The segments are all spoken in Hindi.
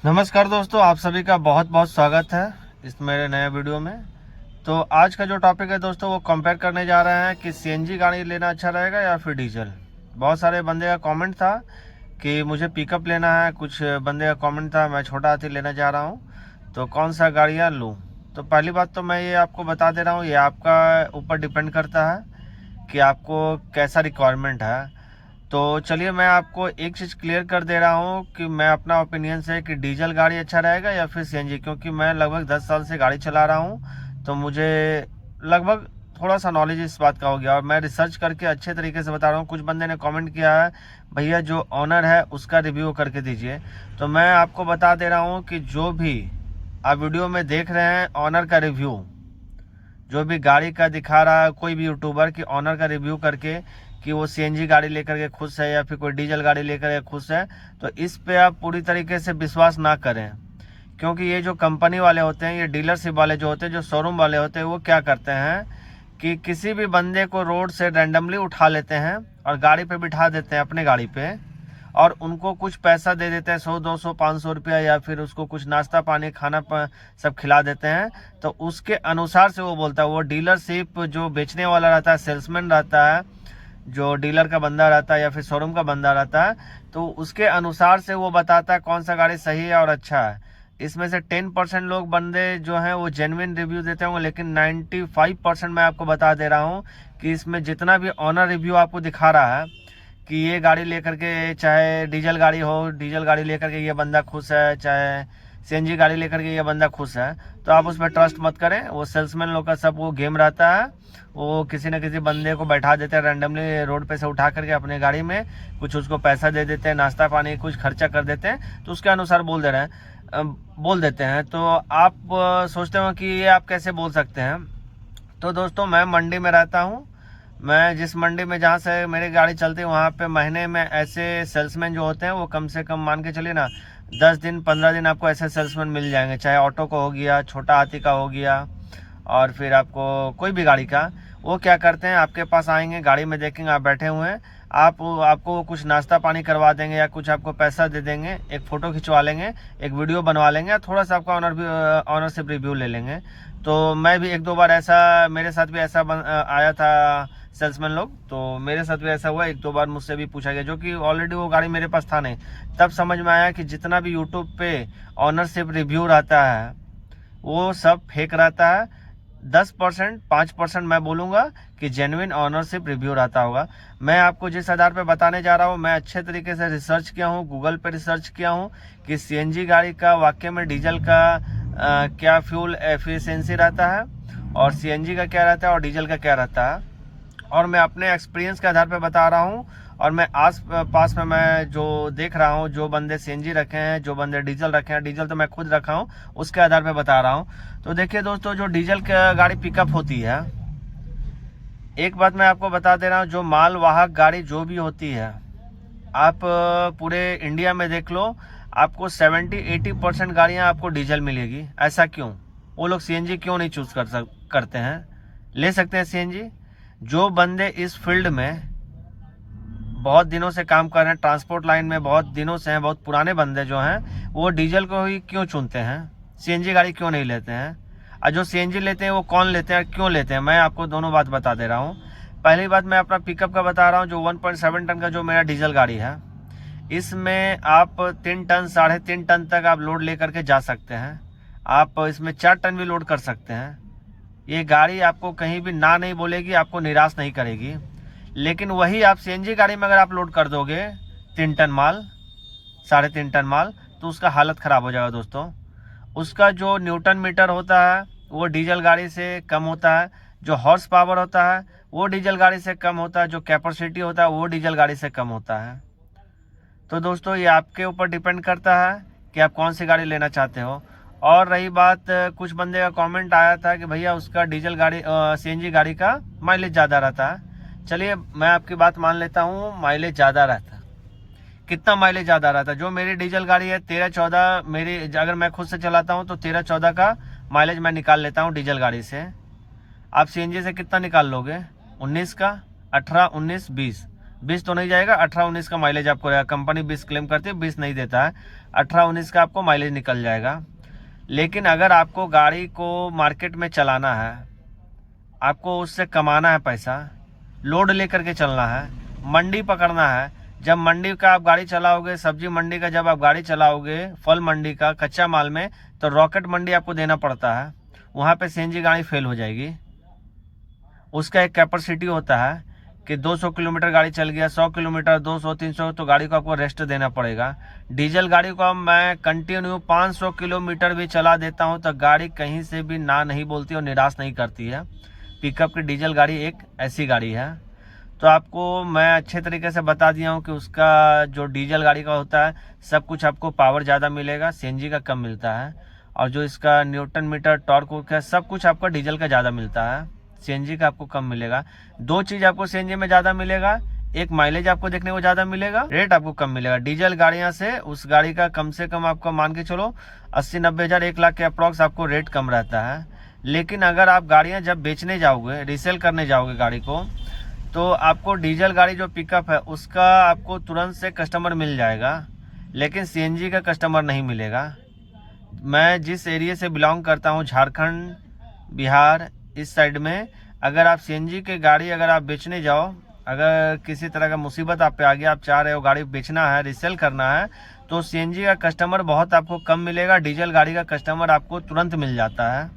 नमस्कार दोस्तों, आप सभी का बहुत बहुत स्वागत है इस मेरे नए वीडियो में। तो आज का जो टॉपिक है दोस्तों वो कंपेयर करने जा रहे हैं कि सीएनजी गाड़ी लेना अच्छा रहेगा या फिर डीजल। बहुत सारे बंदे का कमेंट था कि मुझे पिकअप लेना है, कुछ बंदे का कमेंट था मैं छोटा हाथी लेना चाह रहा हूँ, तो कौन सा गाड़ियाँ लूँ। तो पहली बात तो मैं ये आपको बता दे रहा हूँ, ये आपका ऊपर डिपेंड करता है कि आपको कैसा रिक्वायरमेंट है। तो चलिए मैं आपको एक चीज़ क्लियर कर दे रहा हूँ कि मैं अपना ओपिनियन से कि डीजल गाड़ी अच्छा रहेगा या फिर सीएनजी, क्योंकि मैं लगभग 10 साल से गाड़ी चला रहा हूँ, तो मुझे लगभग थोड़ा सा नॉलेज इस बात का हो गया और मैं रिसर्च करके अच्छे तरीके से बता रहा हूँ। कुछ बंदे ने कमेंट किया है भैया जो ऑनर है उसका रिव्यू करके दीजिए, तो मैं आपको बता दे रहा हूँ कि जो भी आप वीडियो में देख रहे हैं ऑनर का रिव्यू, जो भी गाड़ी का दिखा रहा है कोई भी यूट्यूबर की ऑनर का रिव्यू करके कि वो सीएनजी गाड़ी लेकर के खुश है या फिर कोई डीजल गाड़ी लेकर के खुश है, तो इस पे आप पूरी तरीके से विश्वास ना करें। क्योंकि ये जो कंपनी वाले होते हैं, ये डीलरशिप वाले जो होते हैं, जो शोरूम वाले होते हैं, वो क्या करते हैं कि किसी भी बंदे को रोड से रैंडमली उठा लेते हैं और गाड़ी पे बिठा देते हैं अपने गाड़ी पे, और उनको कुछ पैसा दे देते हैं 100 200 500 रुपया, या फिर उसको कुछ नाश्ता पानी खाना सब खिला देते हैं। तो उसके अनुसार से वो बोलता है, वो डीलरशिप जो बेचने वाला रहता है, सेल्समैन रहता है, जो डीलर का बंदा रहता है या फिर शोरूम का बंदा रहता है, तो उसके अनुसार से वो बताता है कौन सा गाड़ी सही है और अच्छा है। इसमें से 10% लोग बंदे जो हैं वो जेन्युइन रिव्यू देते होंगे, लेकिन 95% मैं आपको बता दे रहा हूँ कि इसमें जितना भी ऑनर रिव्यू आपको दिखा रहा है कि ये गाड़ी लेकर के, चाहे डीजल गाड़ी हो, डीजल गाड़ी लेकर के ये बंदा खुश है, चाहे सीएनजी गाड़ी लेकर के ये बंदा खुश है, तो आप उस पर ट्रस्ट मत करें। वो सेल्समैन लोग का सब वो गेम रहता है, वो किसी न किसी बंदे को बैठा देते हैं रैंडमली रोड पे से उठा करके अपने गाड़ी में, कुछ उसको पैसा दे देते हैं, नाश्ता पानी कुछ खर्चा कर देते हैं, तो उसके अनुसार बोल देते हैं। तो आप सोचते हो कि ये आप कैसे बोल सकते हैं। तो दोस्तों मैं मंडी में रहता हूँ, मैं जिस मंडी में जहाँ से मेरी गाड़ी चलती है वहाँ पे महीने में ऐसे सेल्समैन जो होते हैं वो कम से कम मान के चलिए ना 10 दिन 15 दिन आपको ऐसे सेल्समैन मिल जाएंगे, चाहे ऑटो का हो गया, छोटा हाथी का हो गया, और फिर आपको कोई भी गाड़ी का। वो क्या करते हैं, आपके पास आएंगे, गाड़ी में देखेंगे आप बैठे हुए हैं, आपको कुछ नाश्ता पानी करवा देंगे या कुछ आपको पैसा दे देंगे, एक फ़ोटो खिंचवा लेंगे, एक वीडियो बनवा लेंगे, थोड़ा सा आपका ऑनरशिप रिव्यू ले लेंगे। तो मैं भी एक दो बार ऐसा, मेरे साथ भी ऐसा आया था सेल्समैन लोग, तो मेरे साथ भी ऐसा हुआ, एक दो बार मुझसे भी पूछा गया, जो कि ऑलरेडी वो गाड़ी मेरे पास था नहीं। तब समझ में आया कि जितना भी यूट्यूब पे ऑनरशिप रिव्यू रहता है वो सब फेक रहता है। 10% 5% मैं बोलूँगा कि जेन्युइन ऑनरशिप रिव्यू रहता होगा। मैं आपको जिस आधार पे बताने जा रहा हूँ, मैं अच्छे तरीके से रिसर्च किया हूँ, गूगल पे रिसर्च किया हूँ कि सीएनजी गाड़ी का वाकई में डीजल का क्या फ्यूल एफिशिएंसी रहता है और सीएनजी का क्या रहता है और डीजल का क्या रहता है, और मैं अपने एक्सपीरियंस के आधार पे बता रहा हूँ। और मैं आस पास में मैं जो देख रहा हूँ, जो बंदे सीएनजी रखे हैं, जो बंदे डीजल रखे हैं, डीजल तो मैं खुद रखा हूँ, उसके आधार पे बता रहा हूँ। तो देखिए दोस्तों, जो डीजल की गाड़ी पिकअप होती है, एक बात मैं आपको बता दे रहा हूँ, जो मालवाहक गाड़ी जो भी होती है, आप पूरे इंडिया में देख लो, आपको 70-80% गाड़ियाँ आपको डीजल मिलेगी। ऐसा क्यों? वो लोग सीएनजी क्यों नहीं चूज करते हैं? ले सकते हैं सीएनजी। जो बंदे इस फील्ड में बहुत दिनों से काम कर रहे हैं, ट्रांसपोर्ट लाइन में बहुत दिनों से हैं, बहुत पुराने बंदे जो हैं, वो डीजल को ही क्यों चुनते हैं, सीएनजी गाड़ी क्यों नहीं लेते हैं? और जो सीएनजी लेते हैं वो कौन लेते हैं, क्यों लेते हैं, मैं आपको दोनों बात बता दे रहा हूँ। पहली बात मैं अपना पिकअप का बता रहा हूँ, जो 1.7 टन का जो मेरा डीजल गाड़ी है, इसमें आप 3 टन 3.5 टन तक आप लोड लेकर के जा सकते हैं। आप इसमें 4 टन भी लोड कर सकते हैं। ये गाड़ी आपको कहीं भी ना नहीं बोलेगी, आपको निराश नहीं करेगी। लेकिन वही आप सीएनजी गाड़ी में अगर आप लोड कर दोगे 3 टन माल, 3.5 टन माल, तो उसका हालत ख़राब हो जाएगा दोस्तों। उसका जो न्यूटन मीटर होता है वो डीजल गाड़ी से कम होता है, जो हॉर्स पावर होता है वो डीजल गाड़ी से कम होता है, जो कैपेसिटी होता है वो डीजल गाड़ी से कम होता है। तो दोस्तों ये आपके ऊपर डिपेंड करता है कि आप कौन सी गाड़ी लेना चाहते हो। और रही बात, कुछ बंदे का कमेंट आया था कि भैया उसका डीजल गाड़ी सीएनजी गाड़ी का माइलेज ज़्यादा रहता है। चलिए मैं आपकी बात मान लेता हूँ, माइलेज ज़्यादा रहता है। कितना माइलेज ज़्यादा रहता है? जो मेरी डीजल गाड़ी है 13-14, मेरी अगर मैं खुद से चलाता हूँ तो 13-14 का माइलेज मैं निकाल लेता हूँ डीजल गाड़ी से। आप सीएनजी से कितना निकाल लोगे? 19 का, 18, 19, 20, 20 तो नहीं जाएगा, 18-19 का माइलेज आपको रहेगा। कंपनी 20 क्लेम करती है, 20 नहीं देता है, 18-19 का आपको माइलेज निकल जाएगा। लेकिन अगर आपको गाड़ी को मार्केट में चलाना है, आपको उससे कमाना है पैसा, लोड लेकर के चलना है, मंडी पकड़ना है, जब मंडी का आप गाड़ी चलाओगे, सब्जी मंडी का जब आप गाड़ी चलाओगे, फल मंडी का कच्चा माल में, तो रॉकेट मंडी आपको देना पड़ता है। वहाँ पे सीएनजी गाड़ी फेल हो जाएगी। उसका एक कैपेसिटी होता है कि 200 किलोमीटर गाड़ी चल गया, 100 किलोमीटर, 200, 300, तो गाड़ी को आपको रेस्ट देना पड़ेगा। डीजल गाड़ी को मैं कंटिन्यू 500 किलोमीटर भी चला देता हूँ तो गाड़ी कहीं से भी ना नहीं बोलती और निराश नहीं करती है। पिकअप की डीजल गाड़ी एक ऐसी गाड़ी है। तो आपको मैं अच्छे तरीके से बता दिया हूँ कि उसका जो डीजल गाड़ी का होता है, सब कुछ आपको पावर ज़्यादा मिलेगा, सीएनजी का कम मिलता है। और जो इसका न्यूटन मीटर, टॉर्क है, सब कुछ आपका डीजल का ज़्यादा मिलता है, सीएनजी का आपको कम मिलेगा। दो चीज़ आपको सीएनजी में ज़्यादा मिलेगा, एक माइलेज आपको देखने को ज़्यादा मिलेगा, रेट आपको कम मिलेगा। डीजल गाड़ियाँ से उस गाड़ी का कम से कम आपको मान के चलो 80-90 हज़ार, 1 लाख के अप्रॉक्स आपको रेट कम रहता है। लेकिन अगर आप गाड़ियाँ जब बेचने जाओगे, रीसेल करने जाओगे गाड़ी को, तो आपको डीजल गाड़ी जो पिकअप है उसका आपको तुरंत से कस्टमर मिल जाएगा, लेकिन सीएनजी का कस्टमर नहीं मिलेगा। मैं जिस एरिया से बिलोंग करता हूँ, झारखंड, बिहार, इस साइड में, अगर आप सीएनजी के गाड़ी अगर आप बेचने जाओ, अगर किसी तरह का मुसीबत आप पे आ गया, आप चाह रहे हो गाड़ी बेचना है, रीसेल करना है, तो सीएनजी का कस्टमर बहुत आपको कम मिलेगा, डीजल गाड़ी का कस्टमर आपको तुरंत मिल जाता है।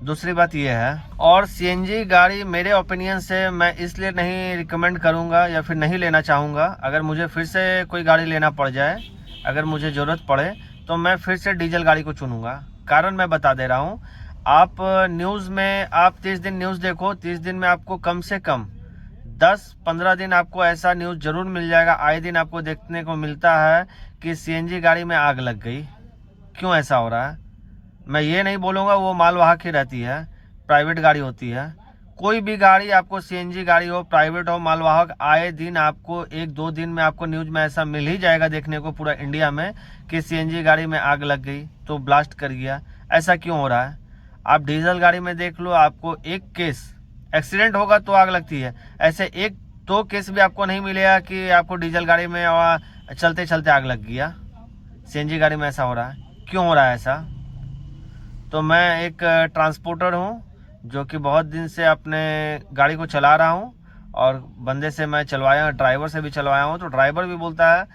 दूसरी बात यह है, और सीएनजी गाड़ी मेरे ओपिनियन से मैं इसलिए नहीं रिकमेंड करूंगा या फिर नहीं लेना चाहूँगा। अगर मुझे फिर से कोई गाड़ी लेना पड़ जाए, अगर मुझे ज़रूरत पड़े, तो मैं फिर से डीजल गाड़ी को चुनूंगा। कारण मैं बता दे रहा हूँ, आप न्यूज़ में आप 30 दिन न्यूज़ देखो, 30 दिन में आपको कम से कम 10-15 दिन आपको ऐसा न्यूज़ ज़रूर मिल जाएगा। आए दिन आपको देखने को मिलता है कि सीएनजी गाड़ी में आग लग गई। क्यों ऐसा हो रहा है? मैं ये नहीं बोलूँगा वो मालवाहक ही रहती है, प्राइवेट गाड़ी होती है। कोई भी गाड़ी आपको, सीएनजी गाड़ी हो, प्राइवेट हो, मालवाहक, आए दिन आपको 1-2 दिन में आपको न्यूज़ में ऐसा मिल ही जाएगा देखने को पूरा इंडिया में कि सीएनजी गाड़ी में आग लग गई, तो ब्लास्ट कर गया। ऐसा क्यों हो रहा है? आप डीजल गाड़ी में देख लो, आपको एक केस एक्सीडेंट होगा तो आग लगती है, ऐसे 1-2 केस भी आपको नहीं मिलेगा कि आपको डीजल गाड़ी में चलते चलते आग लग गया। सीएनजी गाड़ी में ऐसा हो रहा है। क्यों हो रहा है ऐसा? तो मैं एक ट्रांसपोर्टर हूँ जो कि बहुत दिन से अपने गाड़ी को चला रहा हूँ, और बंदे से मैं चलवाया, ड्राइवर से भी चलवाया हूँ। तो ड्राइवर भी बोलता है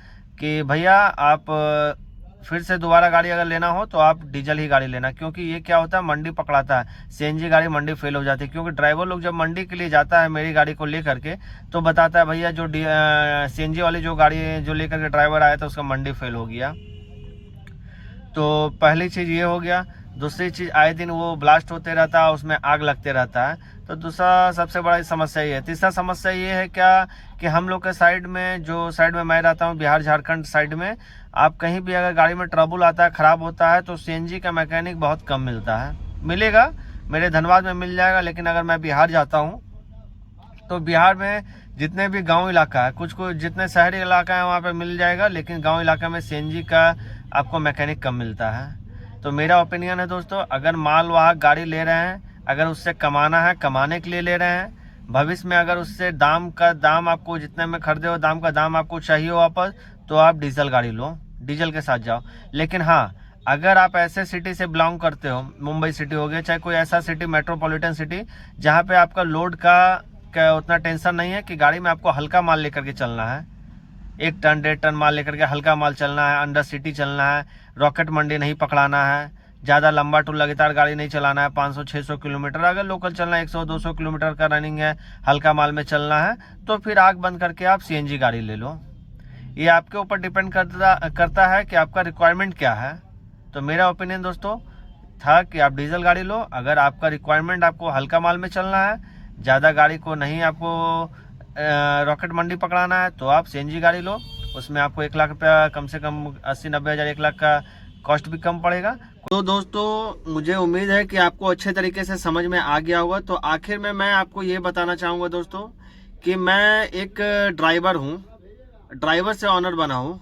कि भैया आप फिर से दोबारा गाड़ी अगर लेना हो तो आप डीजल ही गाड़ी लेना, क्योंकि ये क्या होता है, मंडी पकड़ाता है। सीएनजी गाड़ी मंडी फेल हो जाती है, क्योंकि ड्राइवर लोग जब मंडी के लिए जाता है मेरी गाड़ी को लेकर के, तो बताता है भैया जो सीएनजी वाली जो गाड़ी जो लेकर के ड्राइवर आया था उसका मंडी फेल हो गया। तो पहली चीज़ ये हो गया। दूसरी चीज़, आए दिन वो ब्लास्ट होते रहता है, उसमें आग लगते रहता है। तो दूसरा सबसे बड़ा समस्या ये है। तीसरा समस्या ये है क्या, कि हम लोग के साइड में, जो साइड में मैं रहता हूँ, बिहार झारखंड साइड में, आप कहीं भी अगर गाड़ी में ट्रबल आता है, ख़राब होता है, तो सीएनजी का मैकेनिक बहुत कम मिलता है। मिलेगा, मेरे धनबाद में मिल जाएगा, लेकिन अगर मैं बिहार जाता हूँ तो बिहार में जितने भी गांव इलाका है, कुछ जितने शहरी इलाका है वहाँ पे मिल जाएगा, लेकिन गांव इलाका में सीएनजी का आपको मैकेनिक कम मिलता है। तो मेरा ओपिनियन है दोस्तों, अगर मालवाहक गाड़ी ले रहे हैं, अगर उससे कमाना है, कमाने के लिए ले रहे हैं, भविष्य में अगर उससे दाम आपको जितने में खरीदे हो, दाम का दाम आपको चाहिए वापस, तो आप डीजल गाड़ी लो, डीजल के साथ जाओ। लेकिन हाँ, अगर आप ऐसे सिटी से बिलोंग करते हो, मुंबई सिटी हो गया, चाहे कोई ऐसा सिटी, मेट्रोपॉलिटन सिटी, जहाँ पे आपका लोड का उतना टेंशन नहीं है, कि गाड़ी में आपको हल्का माल लेकर के चलना है, 1 टन 1.5 टन माल लेकर के हल्का माल चलना है, अंडर सिटी चलना है, रॉकेट मंडी नहीं पकड़ाना है, ज़्यादा लंबा टूर लगातार गाड़ी नहीं चलाना है, 500-600 किलोमीटर, अगर लोकल चलना है 100-200 किलोमीटर का रनिंग है, हल्का माल में चलना है, तो फिर आग बंद करके आप सीएनजी गाड़ी ले लो। ये आपके ऊपर डिपेंड करता है कि आपका रिक्वायरमेंट क्या है। तो मेरा ओपिनियन दोस्तों था कि आप डीजल गाड़ी लो, अगर आपका रिक्वायरमेंट आपको हल्का माल में चलना है, ज़्यादा गाड़ी को नहीं आपको रॉकेट मंडी पकड़ाना है, तो आप सीएनजी गाड़ी लो। उसमें आपको 1 लाख रुपया, कम से कम 80-90 हज़ार, 1 लाख का कॉस्ट भी कम पड़ेगा। तो दोस्तों मुझे उम्मीद है कि आपको अच्छे तरीके से समझ में आ गया होगा। तो आखिर में मैं आपको ये बताना चाहूँगा दोस्तों कि मैं एक ड्राइवर हूँ, ड्राइवर से ऑनर बना हूँ।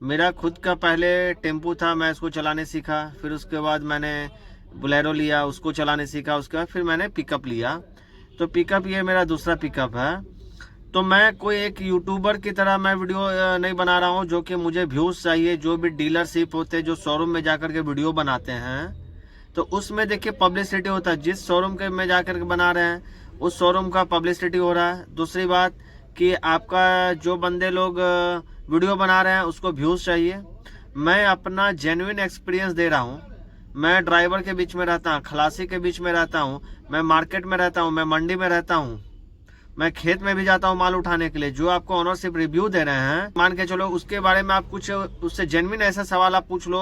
मेरा खुद का पहले टेम्पू था, मैं उसको चलाने सीखा, फिर उसके बाद मैंने बोलेरो लिया, उसको चलाने सीखा, उसके बाद फिर मैंने पिकअप लिया। तो पिकअप ये मेरा दूसरा पिकअप है। तो मैं कोई एक यूट्यूबर की तरह मैं वीडियो नहीं बना रहा हूँ जो कि मुझे व्यूज चाहिए। जो भी डीलरशिप होते हैं, जो शोरूम में जाकर के वीडियो बनाते हैं, तो उसमें देखिए पब्लिसिटी होता है। जिस शोरूम के में जाकर के बना रहे हैं उस शोरूम का पब्लिसिटी हो रहा है। दूसरी बात कि आपका जो बंदे लोग वीडियो बना रहे हैं उसको व्यूज चाहिए। मैं अपना जेन्युइन एक्सपीरियंस दे रहा हूँ। मैं ड्राइवर के बीच में रहता हूँ, खलासी के बीच में रहता हूँ, मैं मार्केट में रहता हूँ, मैं मंडी में रहता हूँ, मैं खेत में भी जाता हूँ माल उठाने के लिए। जो आपको ऑनरशिप रिव्यू दे रहे हैं, मान के चलो उसके बारे में आप कुछ उससे जेन्युइन ऐसा सवाल आप पूछ लो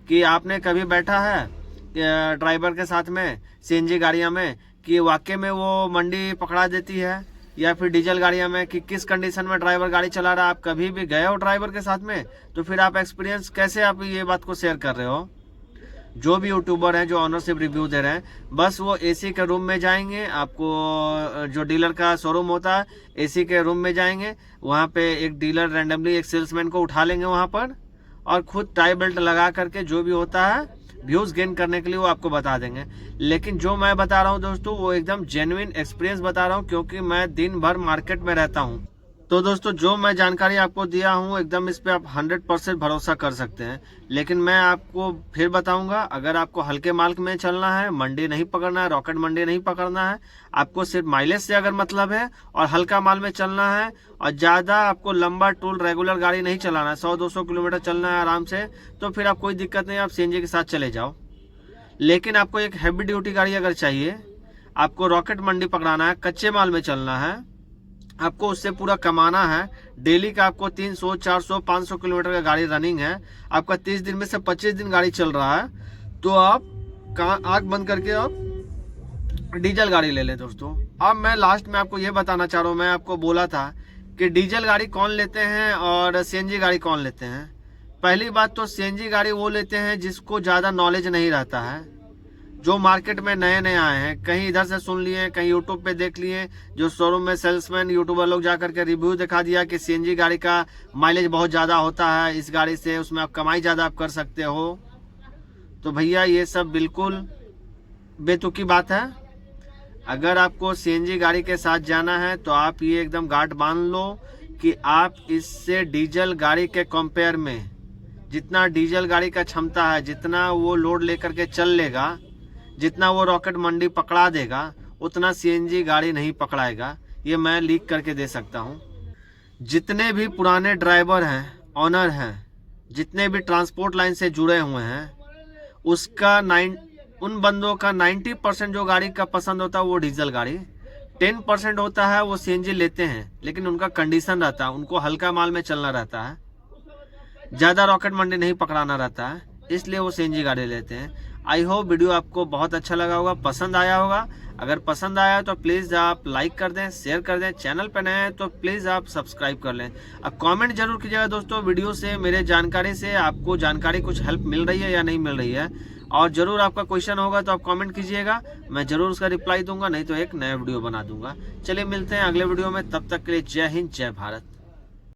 कि आपने कभी बैठा है ड्राइवर के साथ में सीएनजी गाड़ियां में कि वाकई में वो मंडी पकड़ा देती है, या फिर डीजल गाड़ियां में कि किस कंडीशन में ड्राइवर गाड़ी चला रहा है। आप कभी भी गए हो ड्राइवर के साथ में, तो फिर आप एक्सपीरियंस कैसे आप ये बात को शेयर कर रहे हो। जो भी यूट्यूबर हैं जो ऑनरशिप रिव्यू दे रहे हैं, बस वो एसी के रूम में जाएंगे, आपको जो डीलर का शोरूम होता है एसी के रूम में जाएंगे, वहाँ पे एक डीलर रैंडमली एक सेल्समैन को उठा लेंगे वहाँ पर, और खुद टाई बेल्ट लगा करके जो भी होता है व्यूज गेन करने के लिए वो आपको बता देंगे। लेकिन जो मैं बता रहा हूँ दोस्तों, वो एकदम जेन्युइन एक्सपीरियंस बता रहा हूँ, क्योंकि मैं दिन भर मार्केट में रहता हूँ। तो दोस्तों जो मैं जानकारी आपको दिया हूँ एकदम इस पे आप 100% भरोसा कर सकते हैं। लेकिन मैं आपको फिर बताऊंगा, अगर आपको हल्के माल में चलना है, मंडी नहीं पकड़ना है, रॉकेट मंडी नहीं पकड़ना है, आपको सिर्फ माइलेज से अगर मतलब है और हल्का माल में चलना है और ज़्यादा आपको लंबा टूल रेगुलर गाड़ी नहीं चलाना है, 100-200 किलोमीटर चलना है आराम से, तो फिर आप कोई दिक्कत नहीं, आप सीएनजी के साथ चले जाओ। लेकिन आपको एक हैवी ड्यूटी गाड़ी अगर चाहिए, आपको रॉकेट मंडी पकड़ाना है, कच्चे माल में चलना है, आपको उससे पूरा कमाना है, डेली का आपको 300, 400, 500 किलोमीटर का गाड़ी रनिंग है, आपका 30 दिन में से 25 दिन गाड़ी चल रहा है, तो आप आंख बंद करके आप डीजल गाड़ी ले लें दोस्तों। अब मैं लास्ट में आपको ये बताना चाह रहा हूँ, मैं आपको बोला था कि डीजल गाड़ी कौन लेते हैं और सीएनजी गाड़ी कौन लेते हैं। पहली बात तो सीएनजी गाड़ी वो लेते हैं जिसको ज़्यादा नॉलेज नहीं रहता है, जो मार्केट में नए नए आए हैं, कहीं इधर से सुन लिए, कहीं यूट्यूब पे देख लिए, जो शोरूम में सेल्समैन यूट्यूबर लोग जाकर के रिव्यू दिखा दिया कि सीएनजी गाड़ी का माइलेज बहुत ज़्यादा होता है, इस गाड़ी से उसमें आप कमाई ज़्यादा आप कर सकते हो। तो भैया ये सब बिल्कुल बेतुकी बात है। अगर आपको सीएनजी गाड़ी के साथ जाना है तो आप ये एकदम गांठ बांध लो कि आप इससे डीजल गाड़ी के कंपेयर में, जितना डीजल गाड़ी का क्षमता है, जितना वो लोड लेकर के चल लेगा, जितना वो रॉकेट मंडी पकड़ा देगा, उतना सीएनजी गाड़ी नहीं पकड़ाएगा। ये मैं लीक करके दे सकता हूँ। जितने भी पुराने ड्राइवर हैं, ऑनर हैं, जितने भी ट्रांसपोर्ट लाइन से जुड़े हुए हैं, उन बंदों का 90% जो गाड़ी का पसंद होता है वो डीजल गाड़ी, 10% होता है वो सीएनजी लेते हैं, लेकिन उनका कंडीशन रहता है, उनको हल्का माल में चलना रहता है, ज़्यादा रॉकेट मंडी नहीं पकड़ाना रहता है, इसलिए वो सीएनजी गाड़ी लेते हैं। आई होप वीडियो आपको बहुत अच्छा लगा होगा, पसंद आया होगा। अगर पसंद आया तो प्लीज़ आप लाइक कर दें, शेयर कर दें, चैनल पर नए हैं तो प्लीज़ आप सब्सक्राइब कर लें। अब कमेंट जरूर कीजिएगा दोस्तों, वीडियो से, मेरे जानकारी से आपको जानकारी कुछ हेल्प मिल रही है या नहीं मिल रही है, और ज़रूर आपका क्वेश्चन होगा तो आप कमेंट कीजिएगा, मैं ज़रूर उसका रिप्लाई दूंगा, नहीं तो एक नया वीडियो बना दूंगा। चलिए मिलते हैं अगले वीडियो में, तब तक के लिए जय हिंद, जय भारत।